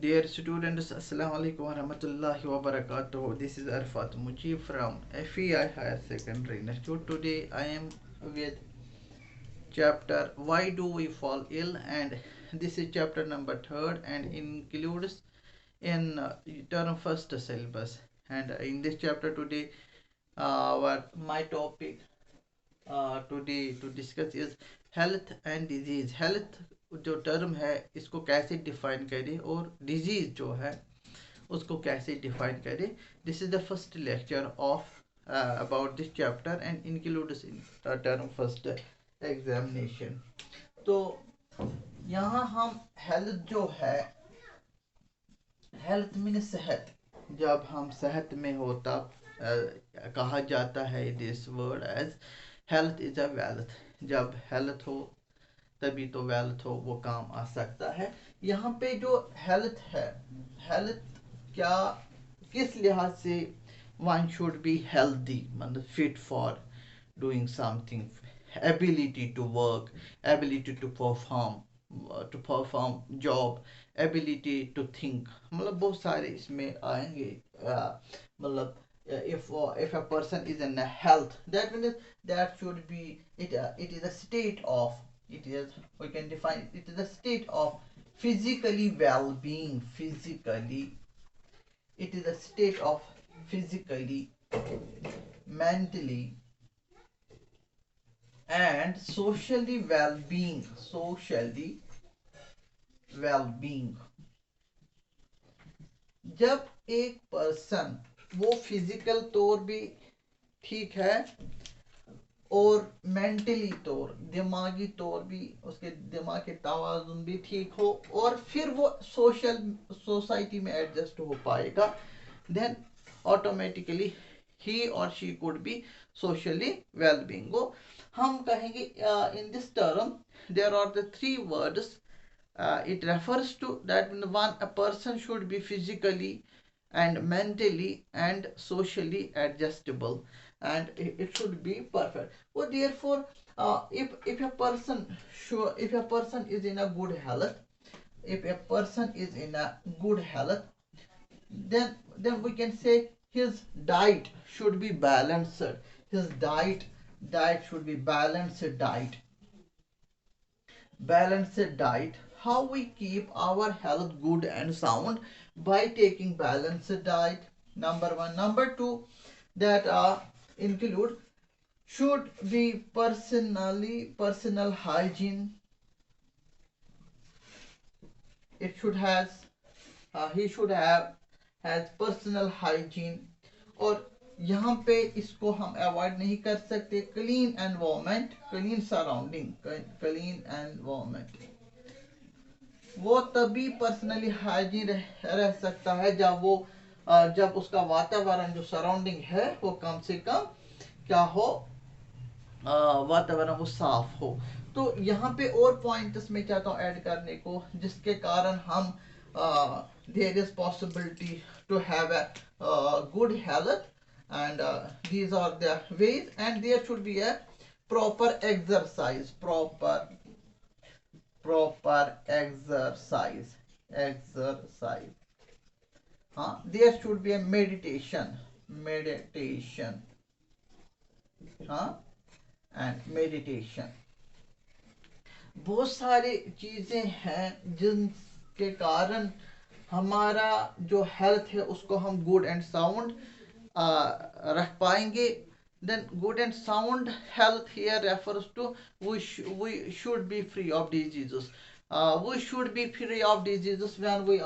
Dear students, Assalamu alaikum warahmatullahi wabarakatuh. This is Arfat Mujib from FEI Higher Secondary Institute. Today I am with chapter Why Do We Fall Ill, and this is chapter number 3rd and includes in term first syllabus. And in this chapter today, what my topic today to discuss is health and disease. Health जो term है इसको कैसे define करें और disease जो है उसको कैसे डिफाइन करें. This is the first lecture of about this chapter and includes in term first examination. तो यहाँ हम हेल्थ जो है, हेल्थ मीन सेहत. जब हम सेहत में हो तब कहा जाता है this word as health is a wealth. जब हेल्थ हो तभी तो वेल्थ हो, वो काम आ सकता है. यहाँ पे जो हेल्थ है, हेल्थ क्या किस लिहाज से वन शुड बी हेल्दी, मतलब fit for doing something, ability to work, ability to perform job, ability to think, मतलब बहुत सारे इसमें आएंगे. मतलब if a person is in a health, that means that should be it is a state of, it is, we can define it is a state of physically well-being. Physically, it is a state of physically, mentally and socially well-being. Socially well-being, जब एक person वो physical तौर भी ठीक है और mentally तौर, दिमागी तौर भी, उसके दिमाग के तवाज़ुन भी ठीक हो और फिर वो सोसाइटी में एडजस्ट हो पाएगा, देन ऑटोमेटिकली ही और she could be socially well being. वो हम कहेंगे in this term there are the three words. It refers to that one, a person should be physically and mentally and socially adjustable, and it should be perfect. So therefore, if a person if a person is in a good health, if a person is in a good health, then we can say his diet should be balanced. His diet should be balanced diet. How we keep our health good and sound? By taking balanced diet, number one. Number two, that include should be personal hygiene. It should he should have has personal hygiene. और यहाँ पे इसको हम avoid नहीं कर सकते, clean environment, clean surrounding, clean environment. वो तभी पर्सनली हाइजीन रह सकता है जब उसका वातावरण जो सराउंडिंग है वो कम से कम क्या हो, वातावरण वो साफ हो. तो यहाँ पे और पॉइंट्स में चाहता हूँ ऐड करने को, जिसके कारण हम there is possibility to have a good health, and these are the ways. And there should be a proper exercise, proper exercise. There should be a meditation, and meditation. बहुत सारी चीजें हैं जिनके कारण हमारा जो हेल्थ है उसको हम गुड एंड साउंड रख पाएंगे. Then good and sound health here refers to we should be free of diseases. We should be free of diseases when we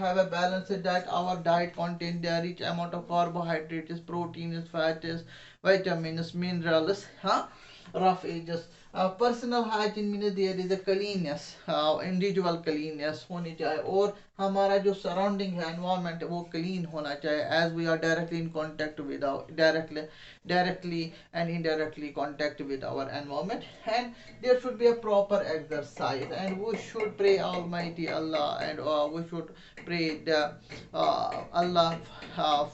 have a balanced diet. Our diet contains the rich amount of carbohydrates, proteins, fats, vitamins, minerals, rough edges. Personal hygiene means there is a cleanliness, individual cleanliness होनी चाहिए, और हमारा जो surrounding है, environment, वो clean होना चाहिए. As we are directly in contact with directly and indirectly contact with our environment. And there should be a proper exercise, and we should pray Almighty Allah, and we should pray the Allah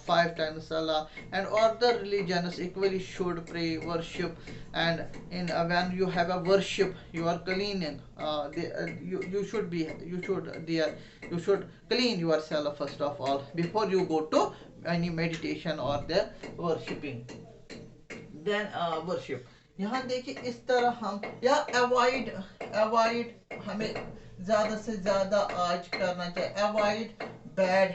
5 times Allah, and other religions equally should pray, worship. And in when you you have a worship, you are cleaning, you should be, you should clean yourself first of all before you go to any meditation or the worshipping. Then worship, यहाँ देखिए इस तरह हम या avoid, हमें ज़्यादा से ज़्यादा आज करना चाहिए, अवॉइड बैड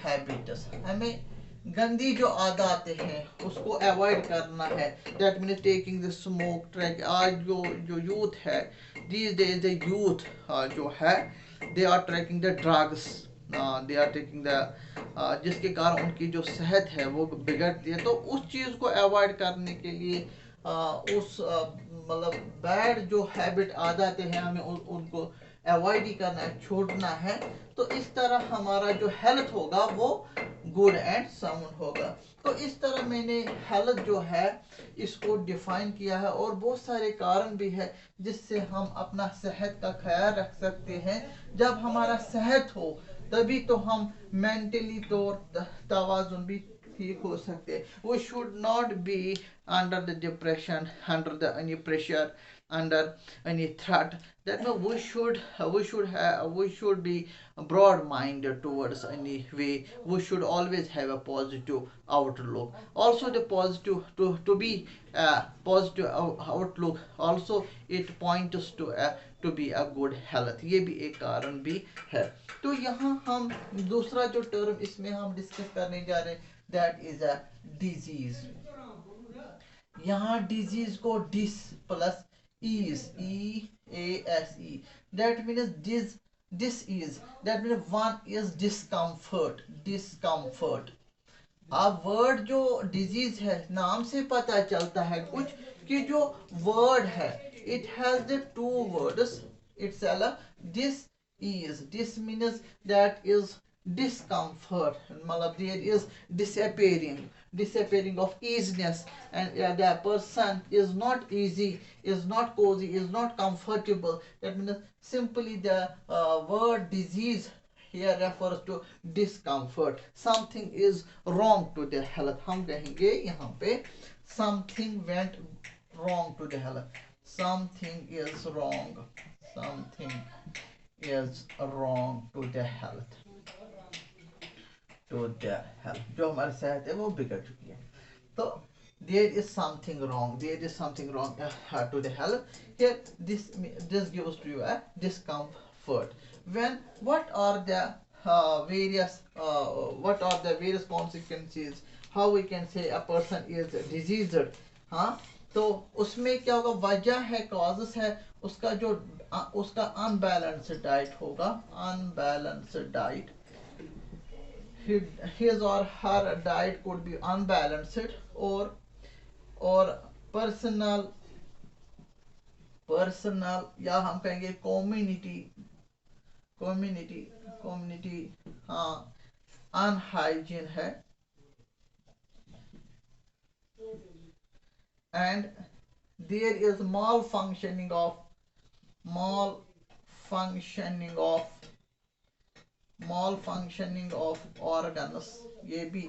हैबिट्स, हमें गंदी जो आदत हैं उसको अवॉइड करना है। That means taking the smoke track. आज जो यूथ है, दीज डेज द यूथ जो है they are tracking the drugs, they are taking the, जिसके कारण उनकी जो सेहत है वो बिगड़ती है। तो उस चीज़ को अवॉइड करने के लिए उस मतलब बैड जो हैबिट आदतें हैं हमें उनको अवॉइड ही करना है, छोड़ना है। तो इस तरह हमारा जो हेल्थ होगा वो गुड एंड साउंड होगा। तो इस तरह मैंने हेल्थ जो है इसको डिफाइन किया है, और बहुत सारे कारण भी है जिससे हम अपना सेहत का ख्याल रख सकते हैं। जब हमारा सेहत हो तभी तो हम मेंटली तौर तवाजुन भी ठीक हो सकते हैं। We should not be under the depression, under the any pressure, under any threat. That means we should be broad minded towards any way. We should always have a positive outlook. Also the positive to be positive outlook also it points to be a good health. ये भी एक कारण भी है। तो यहाँ हम दूसरा जो टर्म इसमें हम डिस्कस करने जा रहे हैं, that is a disease। यहाँ डिजीज को dis plus is, EASE, that means disease, that means one is discomfort। अब वर्ड जो डिजीज है नाम से पता चलता है कुछ कि जो वर्ड है it has the two words itself, dis means that is discomfort, मतलब there is disappearing of easiness, and the person is not easy, is not cozy, is not comfortable। That means simply the word disease here refers to discomfort। something is wrong to the health, हम कहेंगे यहाँ पे something went wrong to the health, something is wrong to the health, जो हमारी सेहत है वो बिगड़ चुकी है। तो there is something wrong to the health। Here this gives to you a discomfort। When what are the various consequences, how we can say a person is diseased, हाँ। तो उसमें क्या होगा, वजह है, कॉजेस है, उसका अनबैलेंस्ड डाइट होगा, unbalanced diet. his or her diet could be unbalanced, or personal या हम कहेंगे कम्युनिटी हाँ अनहाइजीन है, and there is malfunctioning of organs। ये भी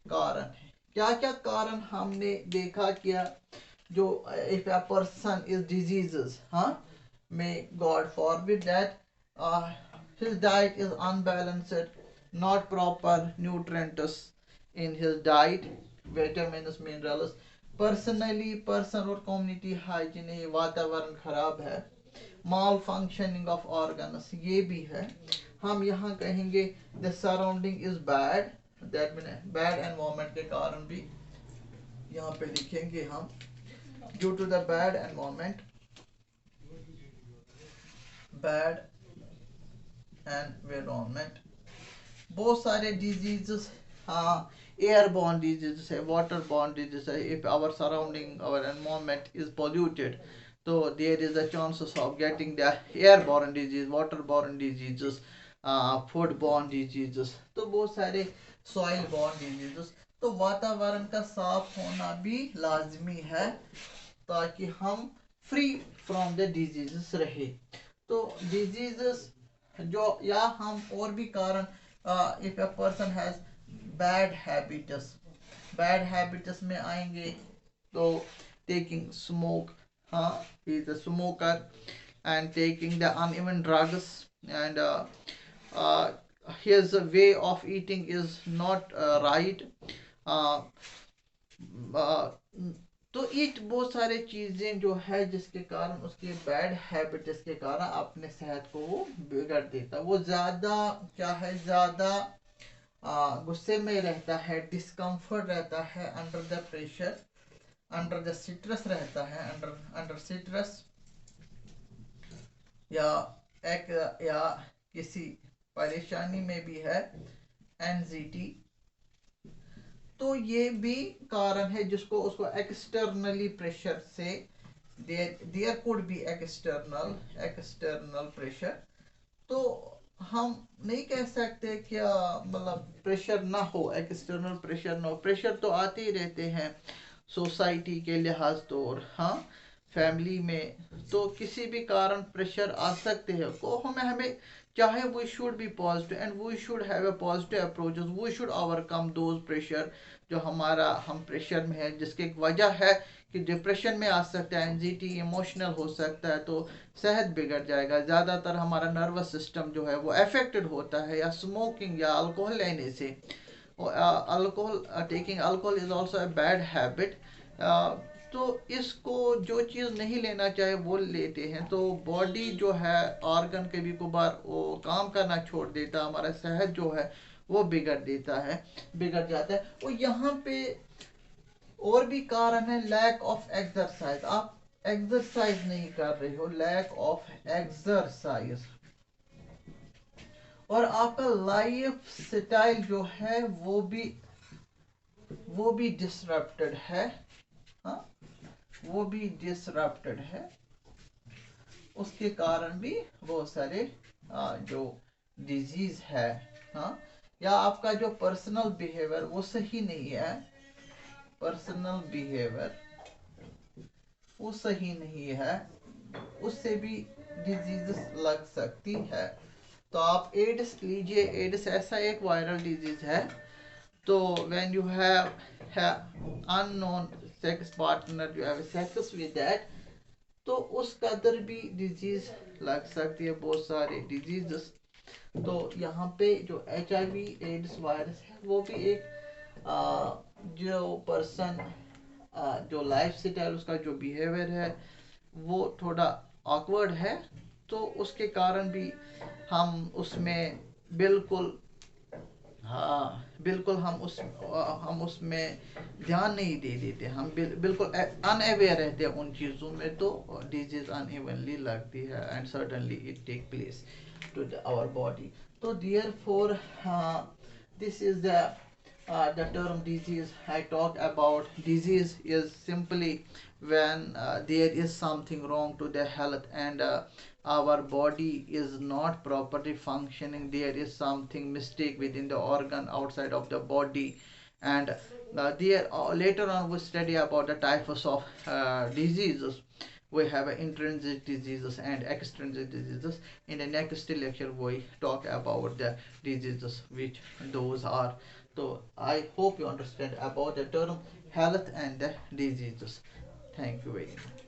कारण है। क्या क्या कारण हमने देखा किया जो if a person is diseases, हाँ, may God forbid that his diet is unbalanced, not proper nutrients in his diet, vitamins, minerals, person और community hygiene, ये वातावरण खराब है, माल फंक्शनिंग ऑफ ऑर्गन्स ये भी है। हम यहाँ कहेंगे the surrounding is bad, that mean bad environment के कारण भी यहाँ पे लिखेंगे हम, due to the bad environment, बहुत सारे डिजीजेस, हाँ, airborne diseases है, waterborne diseases है। if our surrounding, our environment is polluted, so there is a chances of getting the airborne disease, waterborne diseases, foodborne diseases, तो बहुत सारे soil borne diseases। तो वातावरण का साफ होना भी लाजमी है ताकि हम फ्री फ्रॉम द डिजीजेस रहे। तो डिजीजेस जो या हम और भी कारण, if a person has bad habits में आएंगे So taking smoke, he is a smoker, and taking the uneven drugs, and uh, his way of eating is not right. uh, uh, तो ये बहुत सारे चीजें जो है जिसके कारण उसकी बैड हैबिट जिसके कारण अपने सेहत को वो बिगड़ देता है। वो ज्यादा क्या है, ज्यादा गुस्से में रहता है, डिस्कम्फर्ट रहता है under the pressure, under the citrus रहता है, अंडर अंडर सिट्रस, या एक या किसी परेशानी में भी है, एंजाइटी। तो ये भी कारण है जिसको उसको एक्सटर्नली प्रेशर से, there could be external pressure. तो हम नहीं कह सकते क्या मतलब प्रेशर ना हो, एक्सटर्नल प्रेशर ना हो, प्रेशर तो आते ही रहते हैं सोसाइटी के लिहाज तो, और फैमिली में तो किसी भी कारण प्रेशर आ सकते हैं। को हमें चाहे we should be positive and we should have a positive approaches, we should overcome those pressure जो हम प्रेशर में है, जिसकी वजह है कि डिप्रेशन में आ सकता है, एंजाइटी, इमोशनल हो सकता है, तो सेहत बिगड़ जाएगा। ज़्यादातर हमारा नर्वस सिस्टम जो है वो अफेक्टेड होता है या स्मोकिंग या अल्कोहल लेने से। Alcohol, taking alcohol is also a bad habit. तो इसको जो चीज़ नहीं लेना चाहे वो लेते हैं, तो बॉडी जो है ऑर्गन कभी कभार वो काम करना छोड़ देता है, हमारा सेहत जो है वो बिगड़ जाता है। और यहाँ पे और भी कारण है, लैक ऑफ एक्सरसाइज। आप एक्सरसाइज नहीं कर रहे हो, लैक ऑफ एक्सरसाइज, और आपका लाइफ स्टाइल जो है वो भी डिसरप्टेड है। हाँ, वो भी डिसरप्टेड है। उसके कारण भी बहुत सारे जो डिजीज है, हाँ, या आपका जो पर्सनल बिहेवियर वो सही नहीं है, पर्सनल बिहेवियर वो सही नहीं है, उससे भी डिजीजेस लग सकती है। तो आप एड्स लीजिए, एड्स ऐसा एक वायरल डिजीज है, तो when you have unknown sex partner, you have sex with that, तो उस कदर भी डिजीज लग सकती है, बहुत सारे डिजीजेस। तो यहाँ पे जो HIV एड्स वायरस है वो भी एक जो पर्सन जो लाइफ स्टाइल उसका जो बिहेवियर है वो थोड़ा ऑकवर्ड है, तो उसके कारण भी हम उसमें बिल्कुल, हाँ बिल्कुल हम उसमें ध्यान नहीं दे देते, हम बिल्कुल अनअवेयर रहते हैं उन चीज़ों में, तो डिजीज अनइवनली लगती है and certainly it take place to our body. तो therefore this is the term disease. I talk about disease is simply when there is something wrong to the health, and our body is not properly functioning, there is something mistake within the organ outside of the body, and there later on we study about the types of diseases. We have intrinsic diseases and extrinsic diseases. In the next lecture we talk about the diseases which those are. So I hope you understand about the term health and the diseases. Thank you very much.